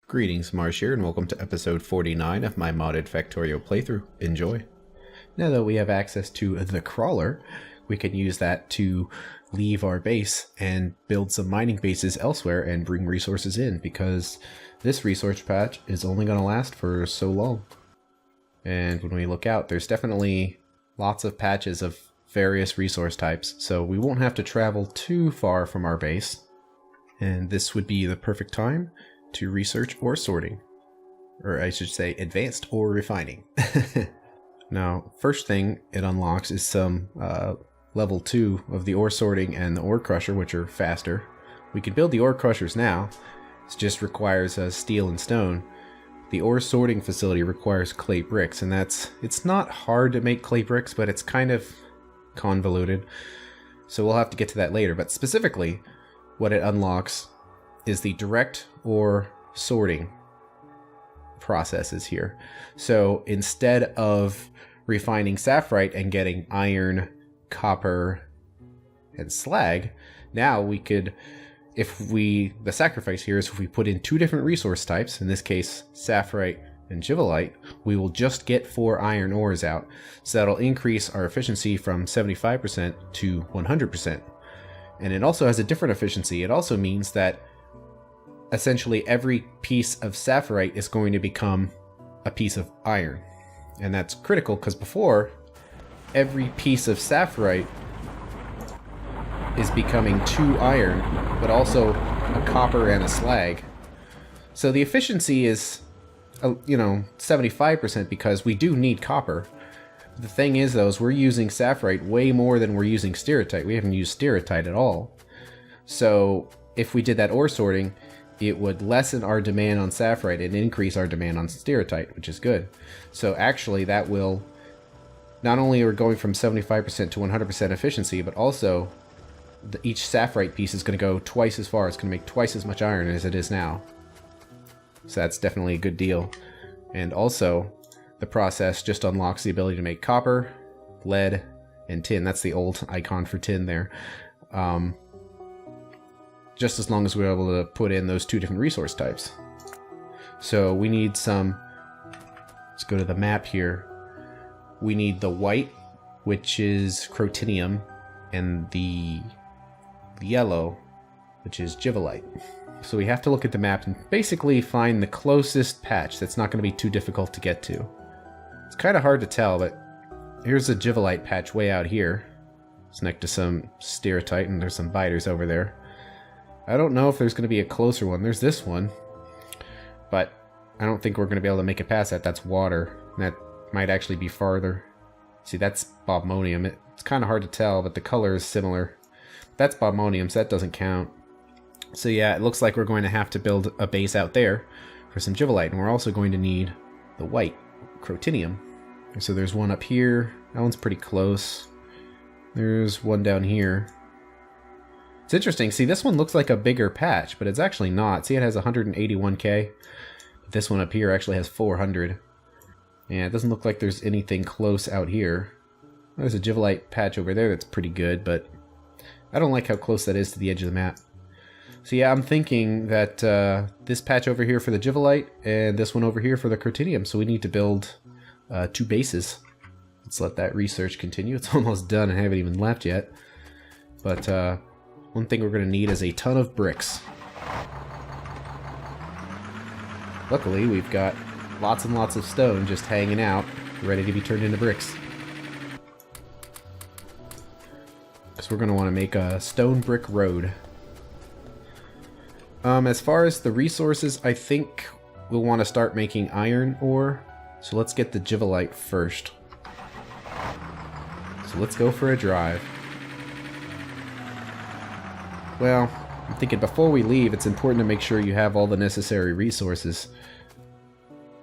Greetings, Marsh here, and welcome to episode 49 of my modded Factorio playthrough. Enjoy. Now that we have access to the crawler, we can use that to leave our base and build some mining bases elsewhere and bring resources in, because this resource patch is only going to last for so long. And when we look out, there's definitely lots of patches of various resource types, so we won't have to travel too far from our base. And this would be the perfect time to research ore sorting, or I should say advanced ore refining. Now, first thing it unlocks is some level 2 of the ore sorting and the ore crusher, which are faster. We can build the ore crushers now. It just requires steel and stone. The ore sorting facility requires clay bricks, and it's not hard to make clay bricks, but it's kind of convoluted. So we'll have to get to that later. But specifically, what it unlocks is the direct ore sorting processes here. So instead of refining sapphire and getting iron, copper, and slag, now we could, the sacrifice here is if we put in 2 different resource types, in this case sapphire and Jivolite, we will just get 4 iron ores out. So that'll increase our efficiency from 75% to 100%. And it also has a different efficiency. It also means that essentially every piece of sapphire is going to become a piece of iron. And that's critical because before, every piece of sapphire is becoming 2 iron, but also a copper and a slag. So the efficiency is, 75% because we do need copper. The thing is, though, is we're using sapphire way more than we're using stereotype. We haven't used stereotype at all. So if we did that ore sorting, it would lessen our demand on sapphire and increase our demand on stereotype, which is good. So actually that will, not only are we going from 75% to 100% efficiency, but also each sapphire piece is going to go twice as far. It's going to make twice as much iron as it is now. So that's definitely a good deal. And also, the process just unlocks the ability to make copper, lead, and tin. That's the old icon for tin there. Just as long as we're able to put in those 2 different resource types. So we need some, let's go to the map here. We need the white, which is crotinium, and the yellow, which is Jivolite. So we have to look at the map and basically find the closest patch that's not going to be too difficult to get to. It's kind of hard to tell, but here's a Jivolite patch way out here. It's next to some stereotype, and there's some biters over there. I don't know if there's going to be a closer one. There's this one, but I don't think we're going to be able to make it past that. That's water. That might actually be farther. See, that's bobmonium. It's kind of hard to tell, but the color is similar. That's bobmonium, so that doesn't count. So yeah, it looks like we're going to have to build a base out there for some Jivolite, and we're also going to need the white, crotinium. So there's one up here. That one's pretty close. There's one down here. It's interesting. See, this one looks like a bigger patch, but it's actually not. See, it has 181k. This one up here actually has 400. Yeah, it doesn't look like there's anything close out here. There's a Jivolite patch over there that's pretty good, but I don't like how close that is to the edge of the map. So yeah, I'm thinking that this patch over here for the Jivolite and this one over here for the crotinium. So we need to build 2 bases. Let's let that research continue. It's almost done. I haven't even left yet. But one thing we're going to need is a ton of bricks. Luckily, we've got lots and lots of stone just hanging out, ready to be turned into bricks. Because we're going to want to make a stone brick road. As far as the resources, I think we'll want to start making iron ore. So let's get the Jivolite first. So let's go for a drive. Well, I'm thinking before we leave, it's important to make sure you have all the necessary resources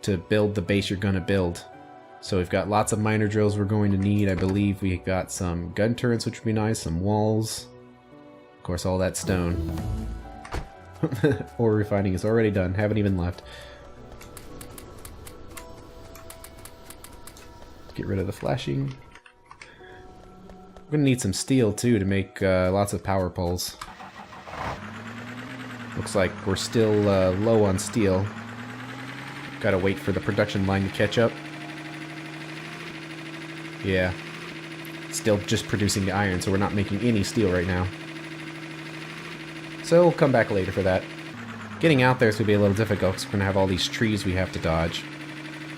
to build the base you're going to build. So we've got lots of miner drills we're going to need. I believe we got some gun turrets, which would be nice, some walls. Of course, all that stone. Ore refining is already done. Haven't even left. Get rid of the flashing. We're going to need some steel, too, to make lots of power poles. Looks like we're still low on steel. Gotta wait for the production line to catch up. Yeah. Still just producing the iron, so we're not making any steel right now. So we'll come back later for that. Getting out there is going to be a little difficult because we're going to have all these trees we have to dodge.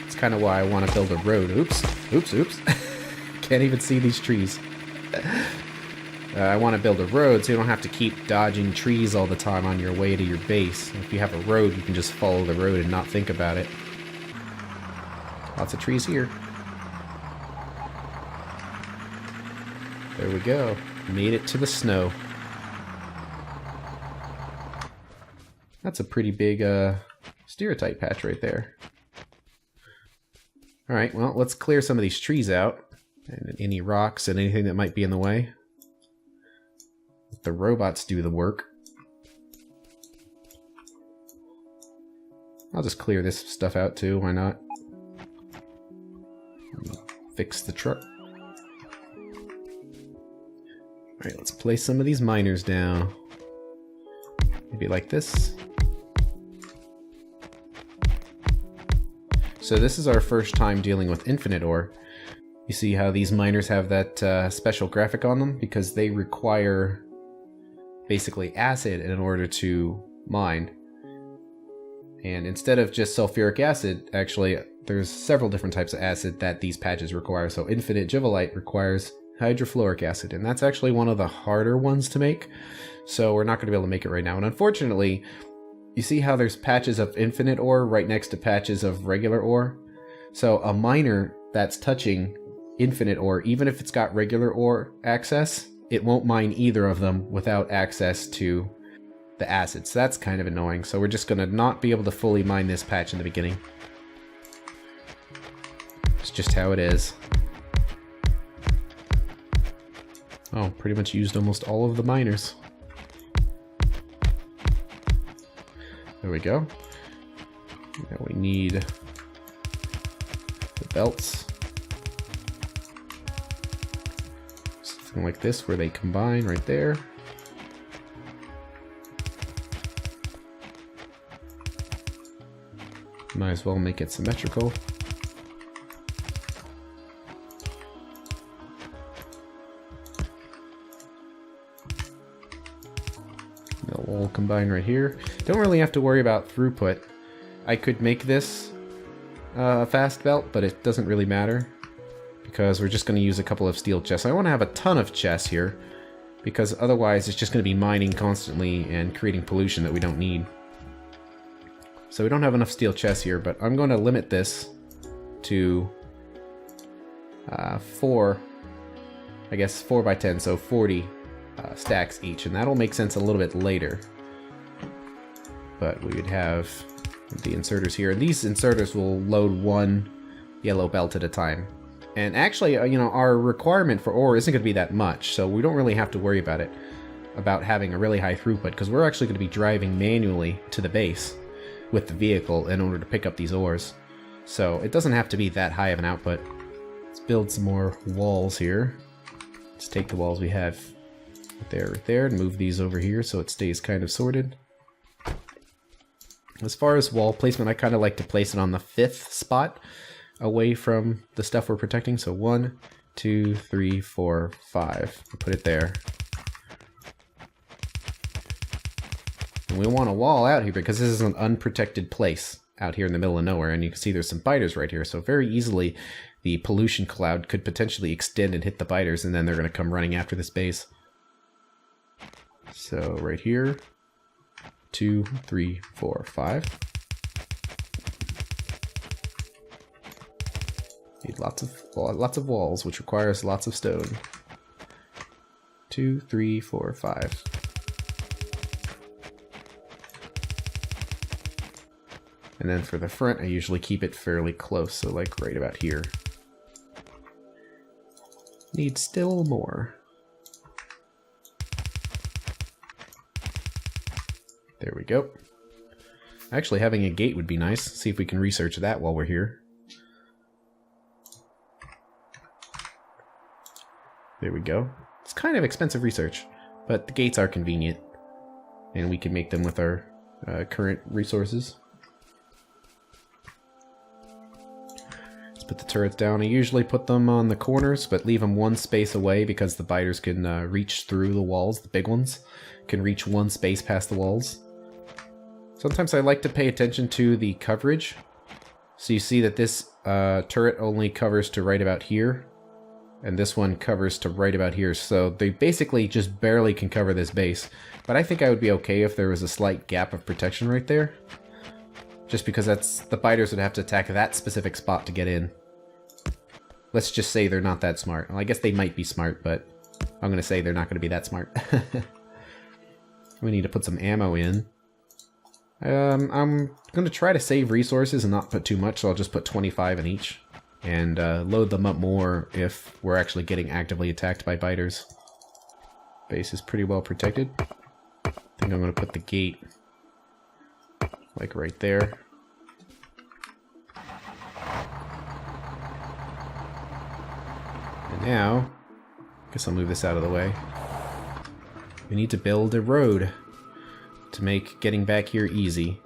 It's kind of why I want to build a road. Oops. Oops, oops. Can't even see these trees. I want to build a road so you don't have to keep dodging trees all the time on your way to your base. If you have a road, you can just follow the road and not think about it. Lots of trees here. There we go. Made it to the snow. That's a pretty big stereotype patch right there. Alright, well, let's clear some of these trees out. And any rocks and anything that might be in the way. Let the robots do the work. I'll just clear this stuff out too, why not? Fix the truck. Alright, let's place some of these miners down. Maybe like this. So this is our first time dealing with infinite ore. You see how these miners have that special graphic on them? Because they require basically acid in order to mine. And instead of just sulfuric acid, actually, there's several different types of acid that these patches require. So infinite Jivolite requires hydrofluoric acid, and that's actually one of the harder ones to make. So we're not going to be able to make it right now. And unfortunately, you see how there's patches of infinite ore right next to patches of regular ore? So a miner that's touching infinite ore, even if it's got regular ore access, it won't mine either of them without access to the acid. So that's kind of annoying. So we're just going to not be able to fully mine this patch in the beginning. It's just how it is. Oh, pretty much used almost all of the miners. There we go. Now we need the belts. Something like this where they combine right there. Might as well make it symmetrical. They'll all combine right here. Don't really have to worry about throughput. I could make this a fast belt, but it doesn't really matter because we're just going to use a couple of steel chests. I want to have a ton of chests here because otherwise it's just going to be mining constantly and creating pollution that we don't need. So we don't have enough steel chests here, but I'm going to limit this to 4 by 10, so 40 stacks each, and that'll make sense a little bit later. But we would have the inserters here. These inserters will load one yellow belt at a time. And actually, you know, our requirement for ore isn't going to be that much, so we don't really have to worry about it, about having a really high throughput, because we're actually going to be driving manually to the base with the vehicle in order to pick up these ores. So it doesn't have to be that high of an output. Let's build some more walls here. Let's take the walls we have right there, and move these over here so it stays kind of sorted. As far as wall placement, I kind of like to place it on the 5th spot away from the stuff we're protecting. So 1, 2, 3, 4, 5. We'll put it there. And we want a wall out here because this is an unprotected place out here in the middle of nowhere, and you can see there's some biters right here, so very easily the pollution cloud could potentially extend and hit the biters, and then they're going to come running after this base. So right here, 2, 3, 4, 5. Need lots of walls, which requires lots of stone. 2, 3, 4, 5. And then for the front, I usually keep it fairly close, so like right about here. Need still more. There we go. Actually, having a gate would be nice. See if we can research that while we're here. There we go. It's kind of expensive research, but the gates are convenient. And we can make them with our current resources. Put the turrets down. I usually put them on the corners, but leave them one space away because the biters can reach through the walls. The big ones can reach one space past the walls. Sometimes I like to pay attention to the coverage. So you see that this turret only covers to right about here, and this one covers to right about here. So they basically just barely can cover this base. But I think I would be okay if there was a slight gap of protection right there. Just because the biters would have to attack that specific spot to get in. Let's just say they're not that smart. Well, I guess they might be smart, but I'm going to say they're not going to be that smart. We need to put some ammo in. I'm going to try to save resources and not put too much, so I'll just put 25 in each. And load them up more if we're actually getting actively attacked by biters. Base is pretty well protected. I think I'm going to put the gate like right there. And now, I guess I'll move this out of the way. We need to build a road to make getting back here easy.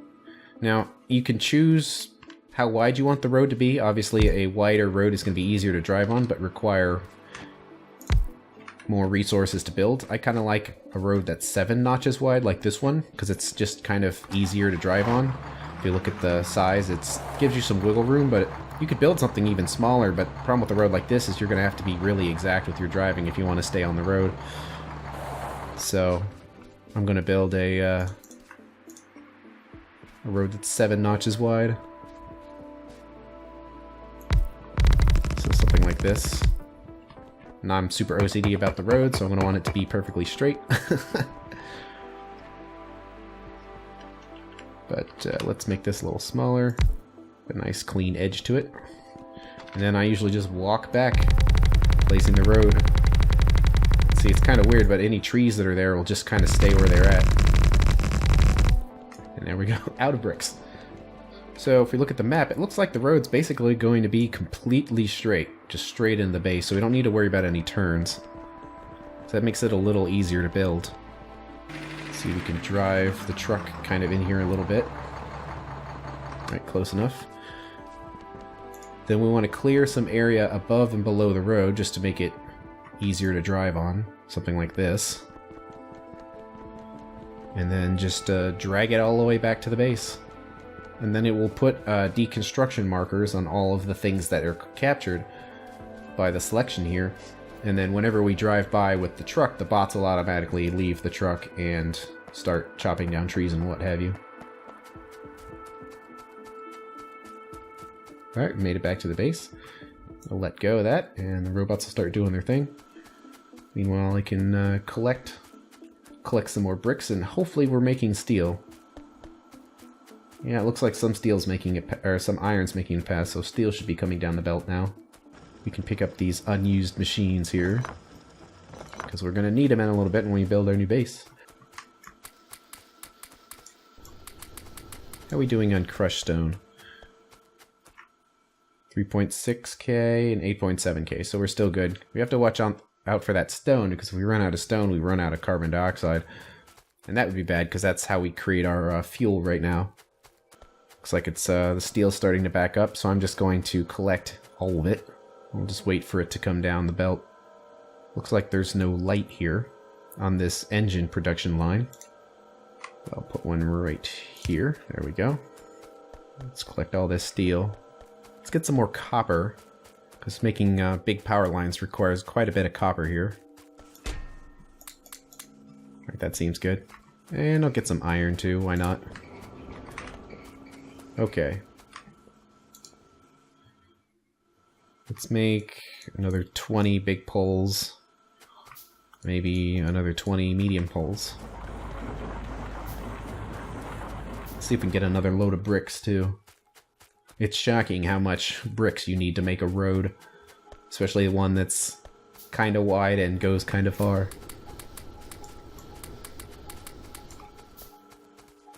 Now, you can choose how wide you want the road to be. Obviously, a wider road is going to be easier to drive on, but require more resources to build. I kind of like a road that's 7 notches wide, like this one, because it's just kind of easier to drive on. If you look at the size, it gives you some wiggle room, but you could build something even smaller, but the problem with a road like this is you're going to have to be really exact with your driving if you want to stay on the road. So, I'm going to build a road that's 7 notches wide. So something like this. And I'm super OCD about the road, so I'm going to want it to be perfectly straight. But let's make this a little smaller. A nice clean edge to it. And then I usually just walk back, placing the road. See, it's kind of weird, but any trees that are there will just kind of stay where they're at. And there we go, out of bricks. So if we look at the map, it looks like the road's basically going to be completely straight. Just straight in the base, so we don't need to worry about any turns. So that makes it a little easier to build. Let's see, we can drive the truck kind of in here a little bit. Alright, close enough. Then we want to clear some area above and below the road just to make it easier to drive on. Something like this. And then just drag it all the way back to the base. And then it will put deconstruction markers on all of the things that are captured by the selection here. And then whenever we drive by with the truck, the bots will automatically leave the truck and start chopping down trees and what have you. Alright, we made it back to the base. I'll let go of that, and the robots will start doing their thing. Meanwhile, I can collect some more bricks, and hopefully we're making steel. Yeah, it looks like some steel's making it, or some iron's making it pass, so steel should be coming down the belt now. We can pick up these unused machines here, because we're going to need them in a little bit when we build our new base. How are we doing on crushed stone? 3.6k and 8.7k, so we're still good. We have to watch out for that stone, because if we run out of stone, we run out of carbon dioxide. And that would be bad, because that's how we create our fuel right now. Looks like it's the steel's starting to back up, so I'm just going to collect all of it. We'll just wait for it to come down the belt. Looks like there's no light here on this engine production line. I'll put one right here. There we go. Let's collect all this steel. Let's get some more copper, because making big power lines requires quite a bit of copper here. Alright, that seems good. And I'll get some iron too, why not? Okay. Let's make another 20 big poles. Maybe another 20 medium poles. Let's see if we can get another load of bricks too. It's shocking how much bricks you need to make a road. Especially one that's kind of wide and goes kind of far.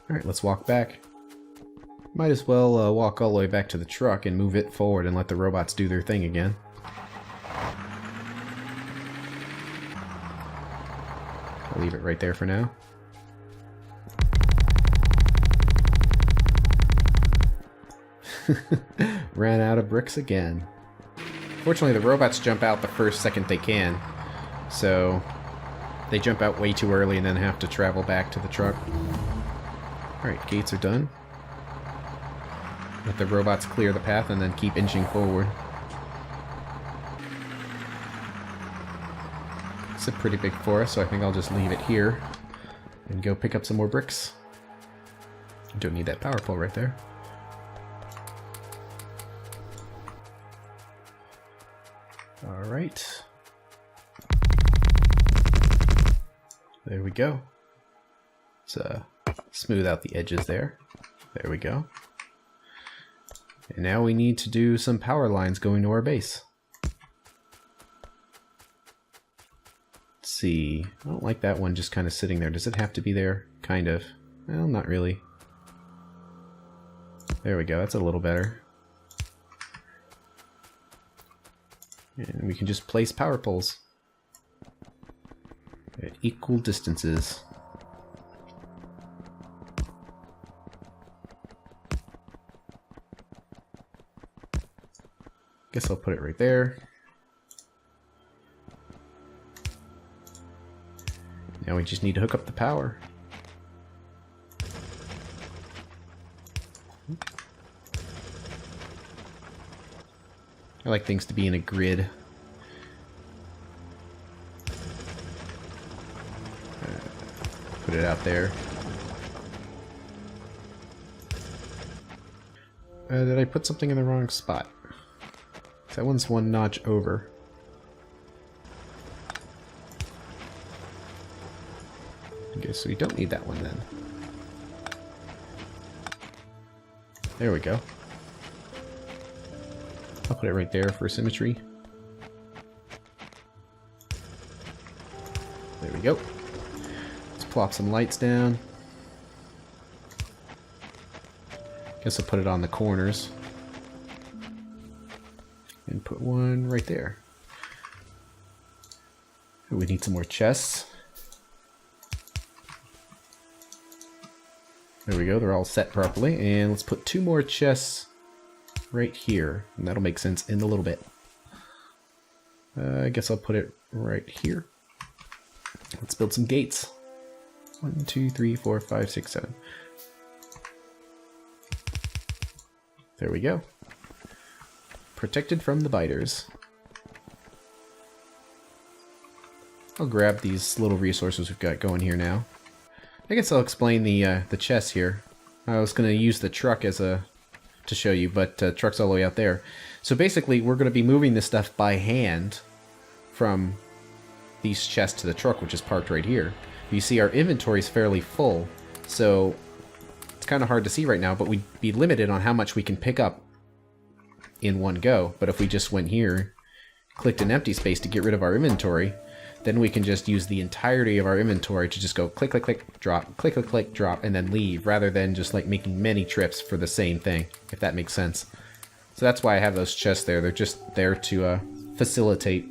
Alright, let's walk back. Might as well walk all the way back to the truck and move it forward and let the robots do their thing again. I'll leave it right there for now. Ran out of bricks again. Fortunately, the robots jump out the first second they can, so they jump out way too early and then have to travel back to the truck. Alright, gates are done. Let the robots clear the path and then keep inching forward. It's a pretty big forest, so I think I'll just leave it here and go pick up some more bricks. Don't need that power pole right there. Alright. There we go. Let's smooth out the edges there. There we go. And now we need to do some power lines going to our base. Let's see. I don't like that one just kind of sitting there. Does it have to be there? Kind of. Well, not really. There we go. That's a little better. And we can just place power poles at equal distances. Guess I'll put it right there. Now we just need to hook up the power. I like things to be in a grid. Put it out there. Did I put something in the wrong spot? That one's one notch over. Okay, so we don't need that one then. There we go. I'll put it right there for symmetry. There we go. Let's plop some lights down. Guess I'll put it on the corners. And put one right there. We need some more chests. There we go, they're all set properly. And let's put 2 more chests right here. And that'll make sense in a little bit. I guess I'll put it right here. Let's build some gates. 1, 2, 3, 4, 5, 6, 7. There we go. Protected from the biters. I'll grab these little resources we've got going here now. I guess I'll explain the chests here. I was going to use the truck as to show you, but truck's all the way out there. So basically, we're going to be moving this stuff by hand from these chests to the truck, which is parked right here. You see our inventory is fairly full, so it's kind of hard to see right now, but we'd be limited on how much we can pick up in one go. But if we just went here, clicked an empty space to get rid of our inventory, then we can just use the entirety of our inventory to just go click, click, click, drop, click, click, click, drop, and then leave, rather than just like making many trips for the same thing, if that makes sense. So that's why I have those chests there. They're just there to facilitate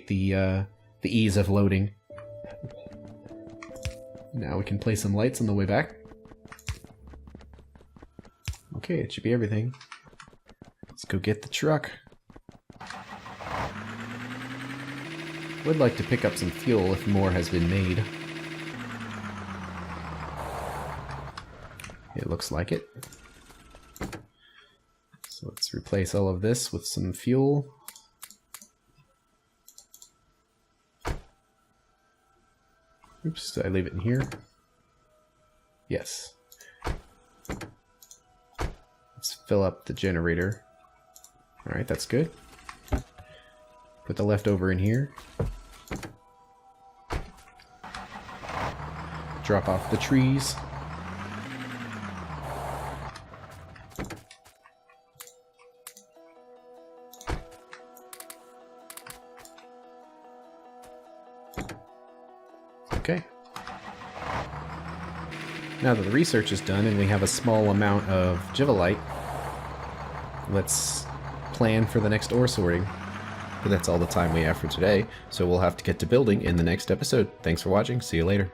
the ease of loading. Now we can place some lights on the way back. Okay, it should be everything. Let's go get the truck. Would like to pick up some fuel if more has been made. It looks like it. So let's replace all of this with some fuel. Oops, did I leave it in here? Yes. Let's fill up the generator. Alright, that's good. Put the leftover in here. Drop off the trees. Okay. Now that the research is done and we have a small amount of Jivolite, let's plan for the next ore sorting. But that's all the time we have for today, so we'll have to get to building in the next episode. Thanks for watching. See you later.